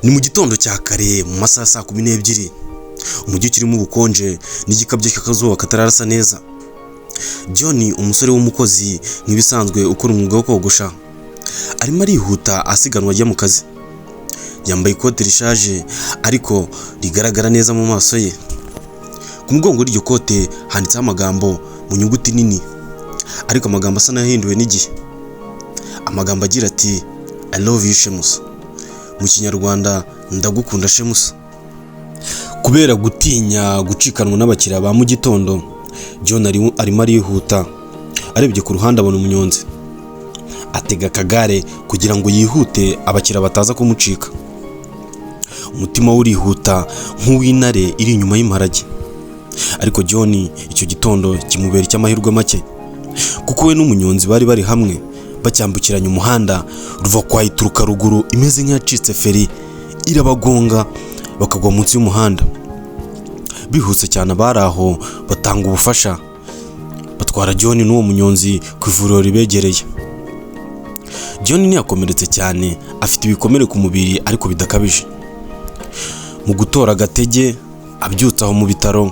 Ni mu gitondo cya kare mu masaha saa 12 umujyi kirimo ubukonje n'igikabyo cy'akazuba katararasa neza. John, umusore w'umukozi nk'ibisanzwe ukora umwuga wo kogosha, arimo arihuta asiganwa ajya mu kazi. Yambaye ikote rishaje ariko rigaragara neza mu maso ye. Ku mugongo w'iryo kote handitseho amagambo mu nyuguti nini, ariko amagambo asa n'ahinduwe n'igihe. Amagambo agira ati I love you Shemusa, mu Kinyarwanda ndagukunda Shemusa. Kubera gutinya gucikanwa n'abakiriya ba mu gitondo, John arimo arihuta. Arebye ku ruhande abona umunyonzi. Atega akagare kugira ngo yihute abakiriya bataza kumucika. Umutima we urihuta nk'uw'intare iri inyuma y'imparage. Ariko John icyo gitondo kimubera icy'amahirwe make, kuko we n'umunyonzi bari hamwe bacyambukiranya umuhanda ruva kwa ituruka ruguru imeze nk'iyacitse feri irabagonga bakagwa munsi y'umuhanda. Bihuse cyane abari aho batanga ubufasha, batwara John n'uwo munyonzi ku ivuriro ribegereye. John ntiyakomeretse cyane, afite ibikomere ku mubiri ariko bidakabije. Mu gutora agatege abyutse aho mu bitaro,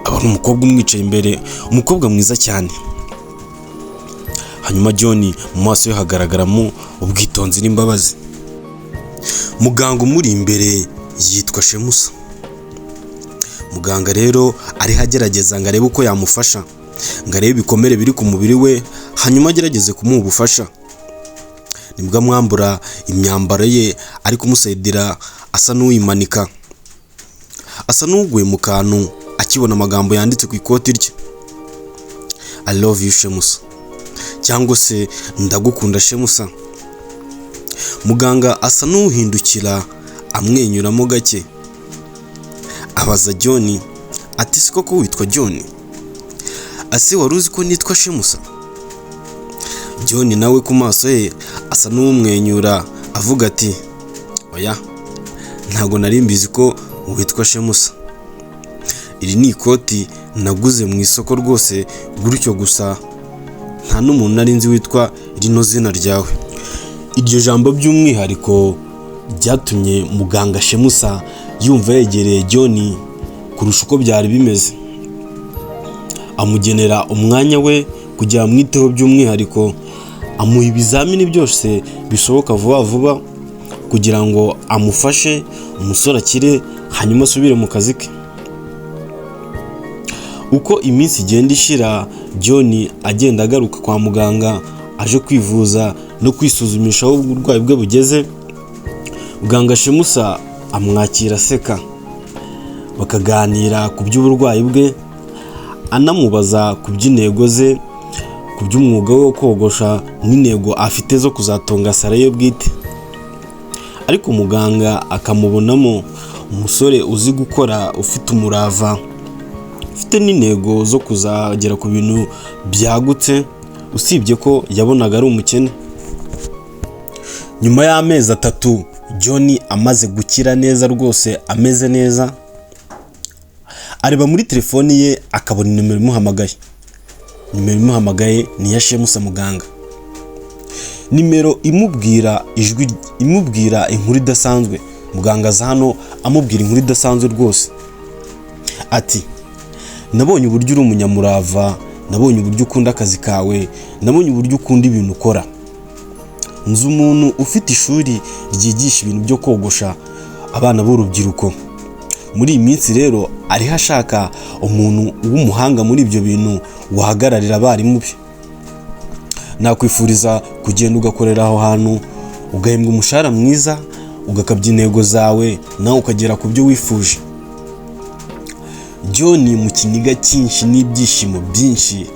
abona umukobwa umwicaye imbere, umukobwa mwiza cyane. Hanyuma John mu maso ye hagaragaramo ubwitonzi n'imbabazi. Muganga umuri imbere yitwa Shemusa. Muganga rero ari agerageza ngo arebe uko yamufasha, ngo arebe ibikomere biri ku mubiri we, hanyuma agerageze kumuha ubufasha. Nibwo amwambura imyambaro ye ari kumusaidira, asa n'uwimanika, asa n'uguye mu kantu akibona amagambo yanditse ku ikoti rye, I love you Shemusa, cyangwa se ndagukunda Shemusa. Muganga asa n'uhindukira amwenyuramo gake, abaza John ati siko ko witwa John? Ase wari uzi ko nitwa Shemusa? John nawe ku maso ye asa n'umwenyura avuga ati oya, ntago nari mbizi ko witwa Shemusa. Iri ni ikoti naguze mu isoko rwose gutyo gusa, nta n'umuntu nari nzi witwa rino zina ryawe. Iryo jambo by'umwihariko byatumye muganga Shemusa yumva yegereye John kurusha uko byari bimeze. Amugenera umwanya we kugira amwiteho by'umwihariko, amuha ibizamini byose bishoboka vuba kugira ngo amufashe umusore akire hanyuma asubire mu kazi ke. Uko iminsi igenda ishira, John agenda agaruka kwa muganga aje kwivuza no kwisuzumisha aho uburwayi bwe bugeze. Muganga Shemusa amwakira aseka, bakaganira ku by'uburwayi bwe, anamubaza ku by'intego ze, ku by'umwuga wo kogosha n'intego afite zo kuzatunga sale ye bwite. Ariko muganga akamubonamo umusore uzi gukora, ufite umurava, ufite n'intego zo kuzagera ku bintu byagutse, usibye ko yabonaga ari umukene. Nyuma y'amezi 3 John amaze gukira neza rwose, ameze neza, areba muri telefoni ye akabona nimero imuhamagaye. Nimero imuhamagaye ni ya Shemusa muganga. Nimero imubwira inkuru idasanzwe. Muganga aza hano amubwira inkuru idasanzwe rwose. Ati nabonye uburyo uri umunyamurava, nabonye uburyo ukunda akazi kawe, nabonye uburyo ukunda ibintu ukora. Nzi umuntu ufite ishuri ryigisha ibintu byo kogosha abana b'urubyiruko. Muri iyi minsi rero ariho ashaka umuntu w'umuhanga muri ibyo bintu wahagararira abarimu be. Nakwifuriza kugenda ugakorera aho hantu, ugahembwa umushahara mwiza, ugakabya intego zawe, nawe ukagera ku byo wifuje. John mu kiniga cyinshi n'ibyishimo byinshi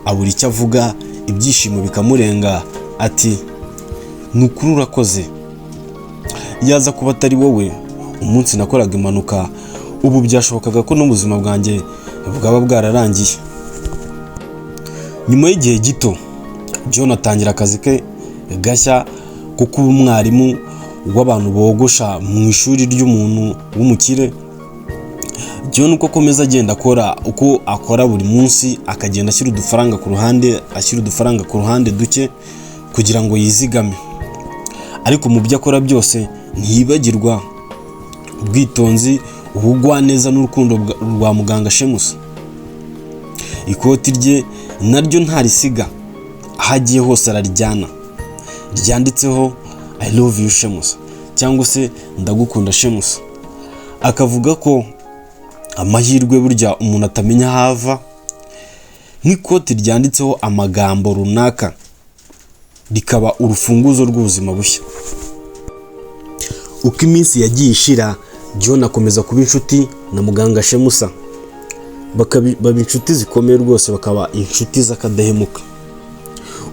abura icyo avuga, ibyishimo bikamurenga. Ati nukuri urakoze, yaza kuba atari wowe umunsi nakoraga impanuka, ubu byashobokaga ko n'ubuzima bwanjye bwaba bwararangiye. Nyuma y'igihe gito John atangira akazi ke gashya ko kuba umwarimu w'abantu bogosha mu ishuri ry'umuntu w'umukire. John uko akomeza agenda akora, uko akora buri munsi akagenda ashyira udufaranga ku ruhande duke kugira ngo yizigame. Ariko mu byo akora byose ntiyibagirwa ubwitonzi, ubugwaneza n'urukundo rwa muganga Shemusa. Ikoti rye naryo ntarisiga, aho agiye hose ararijyana, ryanditseho I love you Shemusa cyangwa se ndagukunda Shemusa. Akavuga ko amahirwe burya umuntu atamenya aho ava, nk'ikoti ryanditseho amagambo runaka rikaba urufunguzo rw'ubuzima bushya. Uko iminsi yagiye ishira, John akomeza kuba inshuti na muganga Shemusa, baba inshuti zikomeye rwose, bakaba inshuti z'akadahemuka.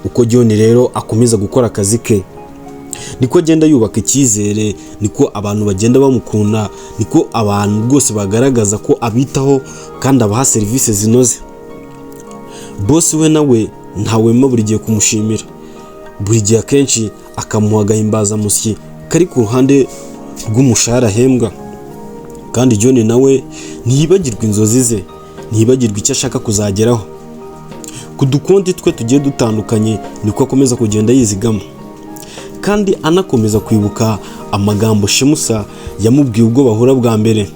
Uko John rero akomeza gukora akazi ke, niko agenda yubaka icyizere, niko abantu bagenda bamukunda, niko abantu rwose bagaragaza ko abitaho kandi abaha serivisi zinoze. Boss we nawe ntawema buri gihe kumushimira, buri gihe akenshi akamuha agahimbazamusyi kari ku ruhande rw'umushahara ahembwa. Kandi John nawe ntiyibagirwa inzozi ze, ntiyibagirwa icyo ashaka kuzageraho. Ku dukonti twe tugiye dutandukanye niko akomeza kugenda yizigama, kandi anakomeza kwibuka amagambo Shemusa yamubwiye ubwo bahura bwa mbere,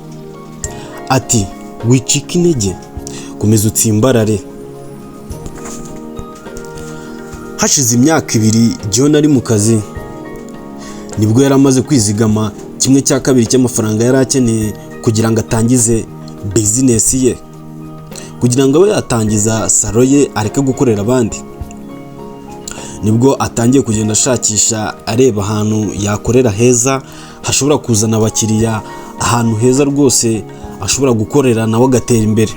ati wicika intege, komeza utsimbarare. Hashize imyaka 2 John ari mu kazi, nibwo yari amaze kwizigama 1/2 cy'amafaranga yari akeneye kugira ngo atangize business ye, kugira ngo abe yatangiza salo ye areke gukorera abandi. Nibwo atangiye kugenda ashakisha areba ahantu yakorera heza, hashobora kuzana abakiriya, ahantu heza rwose ashobora gukorera nawe agatera imbere.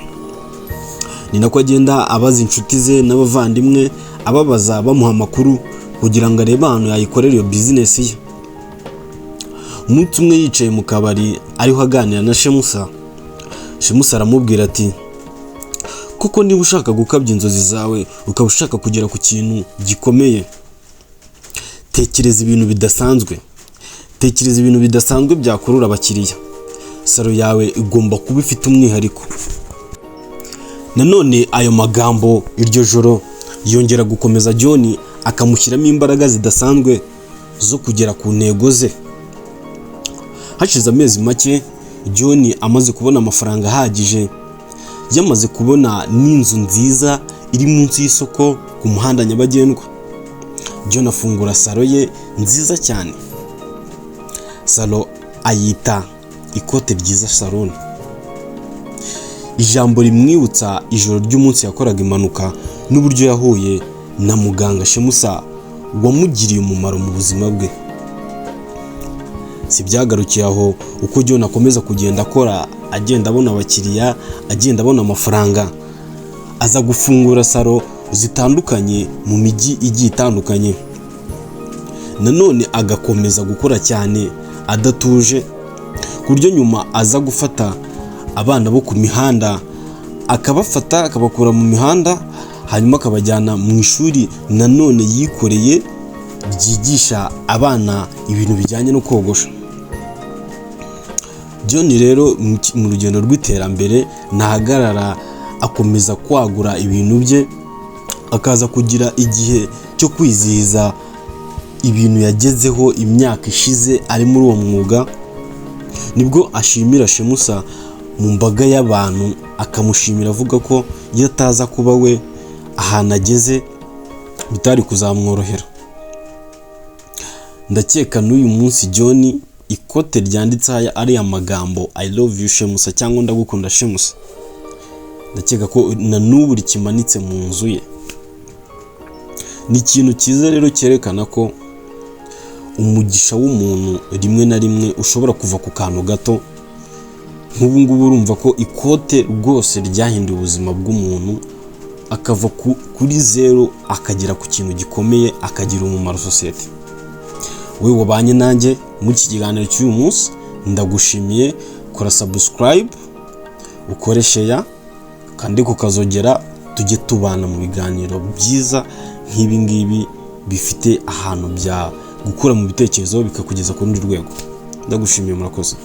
Ni nako agenda abaza inshuti ze n'abavandimwe, ababaza bamuha amakuru kugira ngo arebe ahantu yayikorera iyo business ye. Umunsi umwe yicaye mu kabari ariho aganira na Shemusa, Shemusa aramubwira ati kuko niba ushaka gukabya inzozi zawe, ukaba ushaka kugera ku kintu gikomeye, tekereza ibintu bidasanzwe, tekereza ibintu bidasanzwe byakurura abakiriya. Salo yawe igomba kuba ifite umwihariko. Nanone ayo magambo iryo joro yongera gukomeza John, akamushyiramo imbaraga zidasanzwe zo kugera ku ntego ze. Hashize amezi make, John amaze kubona amafaranga ahagije, yamaze kubona n'inzu nziza iri munsi y'isoko ku muhanda nyabagendwa. John afungura salo ye nziza cyane, salo ayita ikote ryiza salon. Ijambo rimwibutsa ijoro ry'umunsi yakoraga impanuka n'uburyo yahuye na muganga Shemusa wamugiriye umumaro mu buzima bwe. Si byagarukiye aho, uko John akomeza kugenda akora, agenda abona abakiriya, agenda abona amafaranga, aza gufungura salo zitandukanye mu mijyi igiye itandukanye. Nanone agakomeza gukora cyane adatuje, ku buryo nyuma aza gufata abana bo ku mihanda, akabafata akabakura mu mihanda, hanyuma akabajyana mu ishuri nanone yikoreye ryigisha abana ibintu bijyanye no kogosha. John rero mu rugendo rw'iterambere ntahagarara, akomeza kwagura ibintu bye, akaza kugira igihe cyo kwizihiza ibintu yagezeho imyaka ishize ari muri uwo mwuga. Nibwo ashimira Shemusa mu mbaga y'abantu, akamushimira avuga ko iyo ataza kuba we ahantu ageze bitari kuzamworohera. Ndakeka n'uyu munsi John ikote ryanditse ari amagambo I love you Shemusa cyangwa ndagukunda Shemusa, ndakeka ko na n'ubu rikimanitse mu nzu ye. Ni ikintu cyiza rero cyerekana ko umugisha w'umuntu rimwe na rimwe ushobora kuva ku kantu gato. Nk'ubu ngubu urumva ko ikote rwose ryahinduye ubuzima bw'umuntu, akava kuri zero akagera ku kintu gikomeye, akagira umumaro sosiyete. Wowe wabanye nanjye muri iki kiganiro cy'uyu munsi, ndagushimiye. Kora subscribe, ukore share, kandi kukazogera, tujye tubana mu biganiro byiza nk'ibi ngibi bifite ahantu bya gukura mu bitekerezo bikakugeza ku rundi rwego. Ndagushimiye, murakoze.